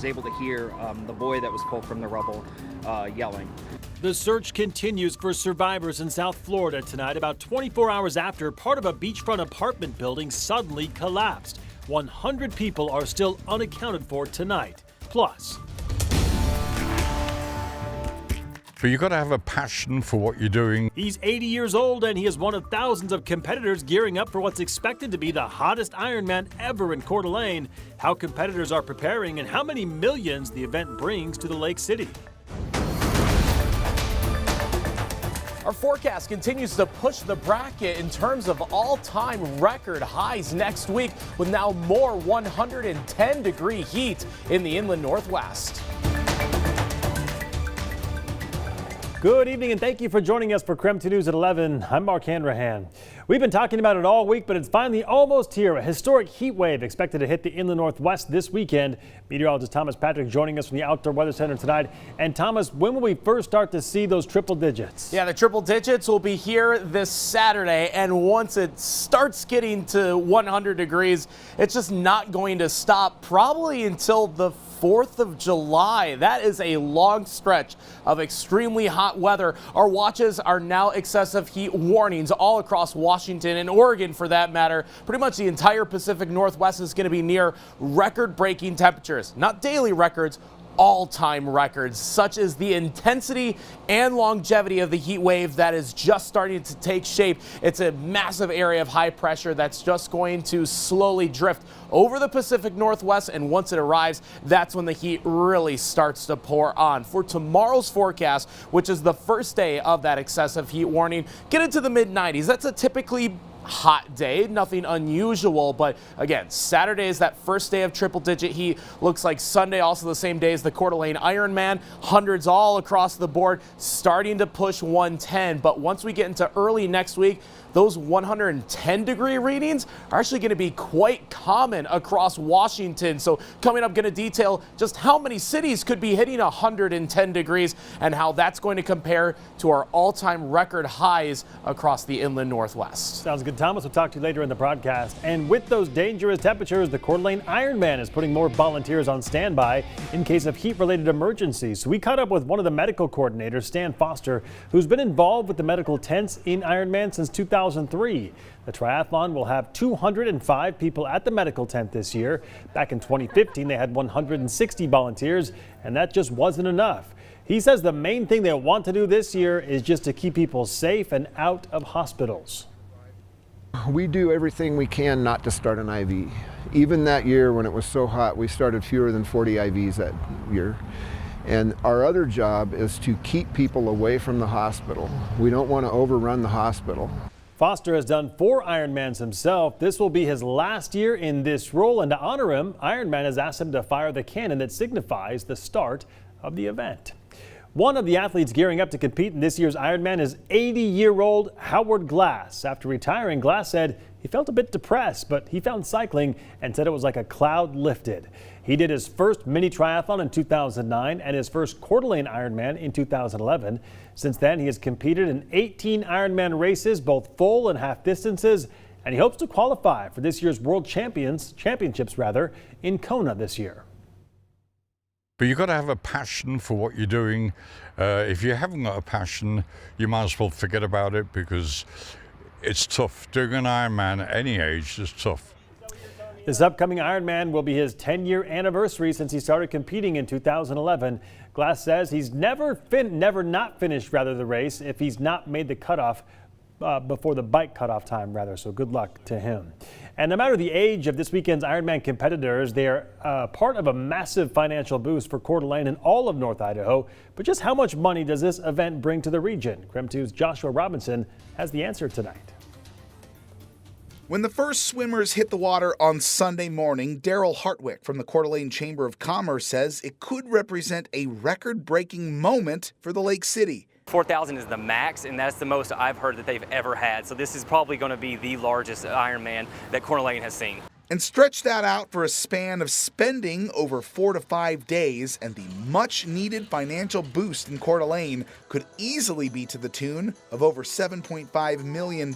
was able to hear the boy that was pulled from the rubble yelling. The search continues for survivors in South Florida tonight, about 24 hours after part of a beachfront apartment building suddenly collapsed. 100 people are still unaccounted for tonight. Plus, but you've got to have a passion for what you're doing. he's 80 years old and he is one of thousands of competitors gearing up for what's expected to be the hottest Ironman ever in Coeur d'Alene. How competitors are preparing and how many millions the event brings to the Lake City. Our forecast continues to push the bracket in terms of all-time record highs next week, with now more 110-degree heat in the inland Northwest. Good evening and thank you for joining us for KREM 2 News at 11. I'm Mark Hanrahan. We've been talking about it all week, but it's finally almost here. A historic heat wave expected to hit the inland Northwest this weekend. Meteorologist Thomas Patrick joining us from the Outdoor Weather Center tonight. And Thomas, when will we first start to see those triple digits? Yeah, the triple digits will be here this Saturday, and once it starts getting to 100 degrees, it's just not going to stop probably until the 4th of July. That is a long stretch of extremely hot weather. Our watches are now excessive heat warnings all across Washington and Oregon, for that matter. Pretty much the entire Pacific Northwest is going to be near record-breaking temperatures. Not daily records, all-time records. Such is the intensity and longevity of the heat wave that is just starting to take shape. It's a massive area of high pressure that's just going to slowly drift over the Pacific Northwest, and once it arrives, that's when the heat really starts to pour on. For tomorrow's forecast, which is the first day of that excessive heat warning, get into the mid-90s. That's a typically hot day, nothing unusual, but again, Saturday is that first day of triple-digit heat. Looks like Sunday also the same day as the Coeur d'Alene Ironman. Hundreds all across the board, starting to push 110, but once we get into early next week, those 110-degree readings are actually going to be quite common across Washington. So coming up, going to detail just how many cities could be hitting 110 degrees and how that's going to compare to our all-time record highs across the inland Northwest. Sounds good, Thomas. We'll talk to you later in the broadcast. And with those dangerous temperatures, the Coeur d'Alene Ironman is putting more volunteers on standby in case of heat-related emergencies. So we caught up with one of the medical coordinators, Stan Foster, who's been involved with the medical tents in Ironman since 2003. The triathlon will have 205 people at the medical tent this year. Back in 2015, they had 160 volunteers, and that just wasn't enough. He says the main thing they want to do this year is just to keep people safe and out of hospitals. We do everything we can not to start an IV. Even that year when it was so hot, we started fewer than 40 IVs that year. And our other job is to keep people away from the hospital. We don't want to overrun the hospital. Foster has done 4 Ironmans himself. This will be his last year in this role, and to honor him, Ironman has asked him to fire the cannon that signifies the start of the event. One of the athletes gearing up to compete in this year's Ironman is 80-year-old Howard Glass. After retiring, Glass said he felt a bit depressed, but he found cycling and said it was like a cloud lifted. He did his first mini triathlon in 2009 and his first Coeur d'Alene Ironman in 2011. Since then, he has competed in 18 Ironman races, both full and half distances, and he hopes to qualify for this year's World Championships in Kona this year. But you've got to have a passion for what you're doing. If you haven't got a passion, you might as well forget about it, because it's tough. Doing an Ironman at any age is tough. This upcoming Ironman will be his 10-year anniversary since he started competing in 2011. Glass says he's never not finished the race if he's not made the cutoff before the bike cutoff time, so good luck to him. And no matter the age of this weekend's Ironman competitors, they are part of a massive financial boost for Coeur d'Alene and all of North Idaho. But just how much money does this event bring to the region? KREM 2's Joshua Robinson has the answer tonight. When the first swimmers hit the water on Sunday morning, Daryl Hartwick from the Coeur d'Alene Chamber of Commerce says it could represent a record-breaking moment for the Lake City. 4,000 is the max, and that's the most I've heard that they've ever had. So this is probably going to be the largest Ironman that Coeur d'Alene has seen. And stretch that out for a span of spending over 4 to 5 days, and the much-needed financial boost in Coeur d'Alene could easily be to the tune of over $7.5 million.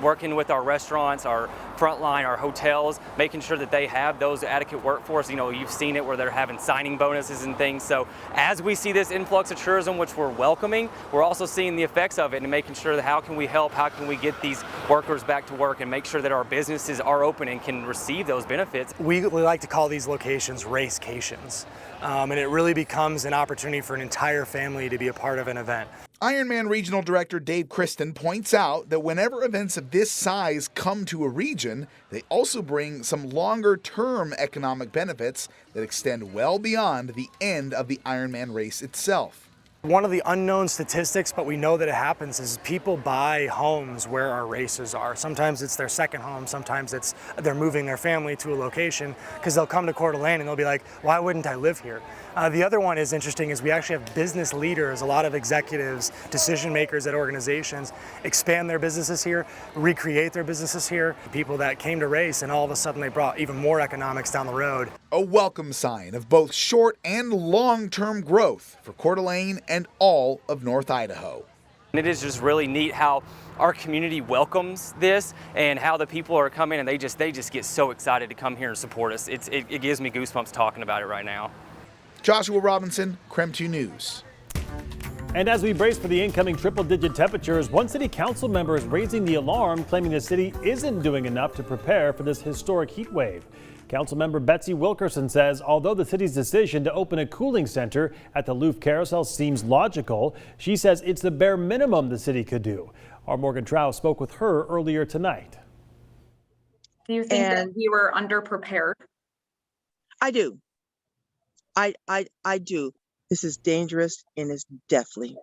Working with our restaurants, our frontline, our hotels, making sure that they have those adequate workforce. You know, you've seen it where they're having signing bonuses and things. So as we see this influx of tourism, which we're welcoming, we're also seeing the effects of it and making sure that how can we help, how can we get these workers back to work and make sure that our businesses are open and can receive those benefits. We like to call these locations racecations, and it really becomes an opportunity for an entire family to be a part of an event. Ironman Regional Director Dave Kristen points out that whenever events of this size come to a region, they also bring some longer-term economic benefits that extend well beyond the end of the Ironman race itself. One of the unknown statistics, but we know that it happens, is people buy homes where our races are. Sometimes it's their second home, sometimes it's they're moving their family to a location because they'll come to Coeur d'Alene and they'll be like, why wouldn't I live here? The other one is interesting is we actually have business leaders, a lot of executives, decision makers at organizations expand their businesses here, recreate their businesses here. People that came to race and all of a sudden they brought even more economics down the road. A welcome sign of both short and long-term growth for Coeur d'Alene and all of North Idaho. It is just really neat how our community welcomes this and how the people are coming and they just get so excited to come here and support us. It gives me goosebumps talking about it right now. Joshua Robinson, KREM 2 News. And as we brace for the incoming triple-digit temperatures, one city council member is raising the alarm, claiming the city isn't doing enough to prepare for this historic heat wave. Councilmember Betsy Wilkerson says although the city's decision to open a cooling center at the Louvre Carousel seems logical, she says it's the bare minimum the city could do. Our Morgan Trow spoke with her earlier tonight. Do you think that we were underprepared? I do. I do. This is dangerous and it's deathly.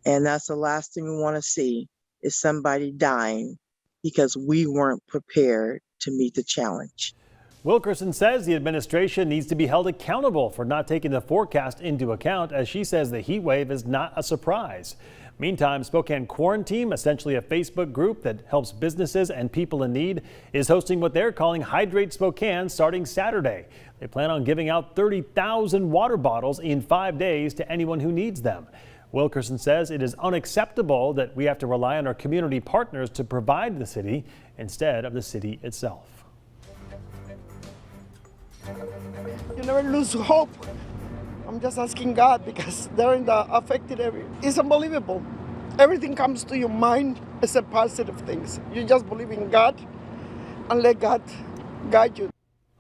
And that's the last thing we want to see is somebody dying because we weren't prepared to meet the challenge. Wilkerson says the administration needs to be held accountable for not taking the forecast into account, as she says the heat wave is not a surprise. Meantime, Spokane Quarantine, essentially a Facebook group that helps businesses and people in need, is hosting what they're calling Hydrate Spokane starting Saturday. They plan on giving out 30,000 water bottles in 5 days to anyone who needs them. Wilkerson says it is unacceptable that we have to rely on our community partners to provide the city instead of the city itself. You never lose hope. I'm just asking God because they're in the affected area. It's unbelievable. Everything comes to your mind except positive things. You just believe in God and let God guide you.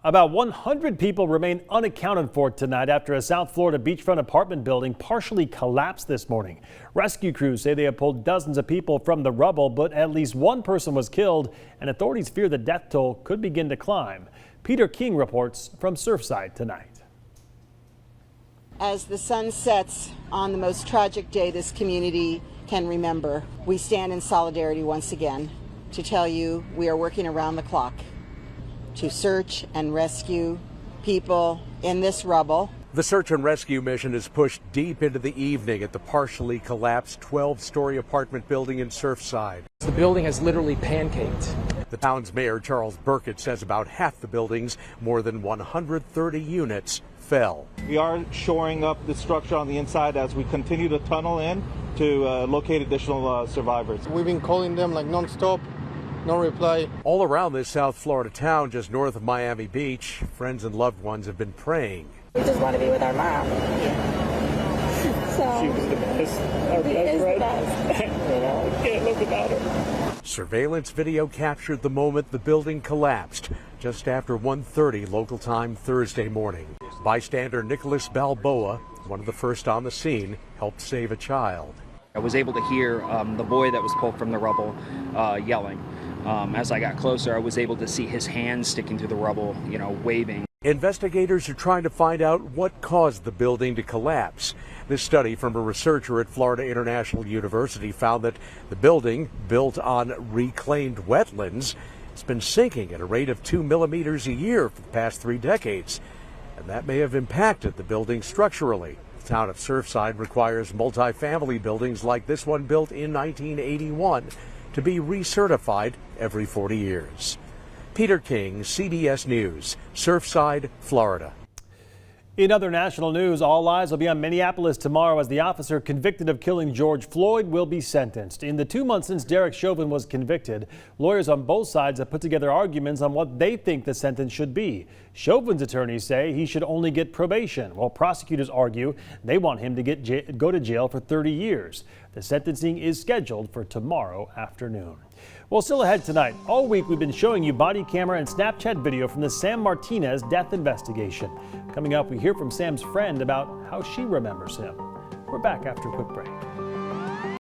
About 100 people remain unaccounted for tonight after a South Florida beachfront apartment building partially collapsed this morning. Rescue crews say they have pulled dozens of people from the rubble, but at least one person was killed, and authorities fear the death toll could begin to climb. Peter King reports from Surfside tonight. As the sun sets on the most tragic day this community can remember, we stand in solidarity once again to tell you we are working around the clock to search and rescue people in this rubble. The search and rescue mission is pushed deep into the evening at the partially collapsed 12-story apartment building in Surfside. The building has literally pancaked. The town's mayor, Charles Burkett, says about half the building's more than 130 units fell. We are shoring up the structure on the inside as we continue to tunnel in to locate additional survivors. We've been calling them like nonstop. No reply. All around this South Florida town just north of Miami Beach, friends and loved ones have been praying. We just want to be with our mom. So, she was the best. Our best. You know, can't live without her. Surveillance video captured the moment the building collapsed just after 1:30 local time Thursday morning. Bystander Nicholas Balboa, one of the first on the scene, helped save a child. I was able to hear the boy that was pulled from the rubble yelling. As I got closer, I was able to see his hands sticking through the rubble, you know, waving. Investigators are trying to find out what caused the building to collapse. This study from a researcher at Florida International University found that the building, built on reclaimed wetlands, has been sinking at a rate of 2 millimeters a year for the past 3 decades. And that may have impacted the building structurally. The town of Surfside requires multifamily buildings like this one built in 1981 to be recertified every 40 years. Peter King, CBS News, Surfside, Florida. In other national news, all eyes will be on Minneapolis tomorrow as the officer convicted of killing George Floyd will be sentenced. In the 2 months since Derek Chauvin was convicted, lawyers on both sides have put together arguments on what they think the sentence should be. Chauvin's attorneys say he should only get probation, while prosecutors argue they want him to go to jail for 30 years. The sentencing is scheduled for tomorrow afternoon. Well, still ahead tonight. All week we've been showing you body camera and Snapchat video from the Sam Martinez death investigation. Coming up, we hear from Sam's friend about how she remembers him. We're back after a quick break.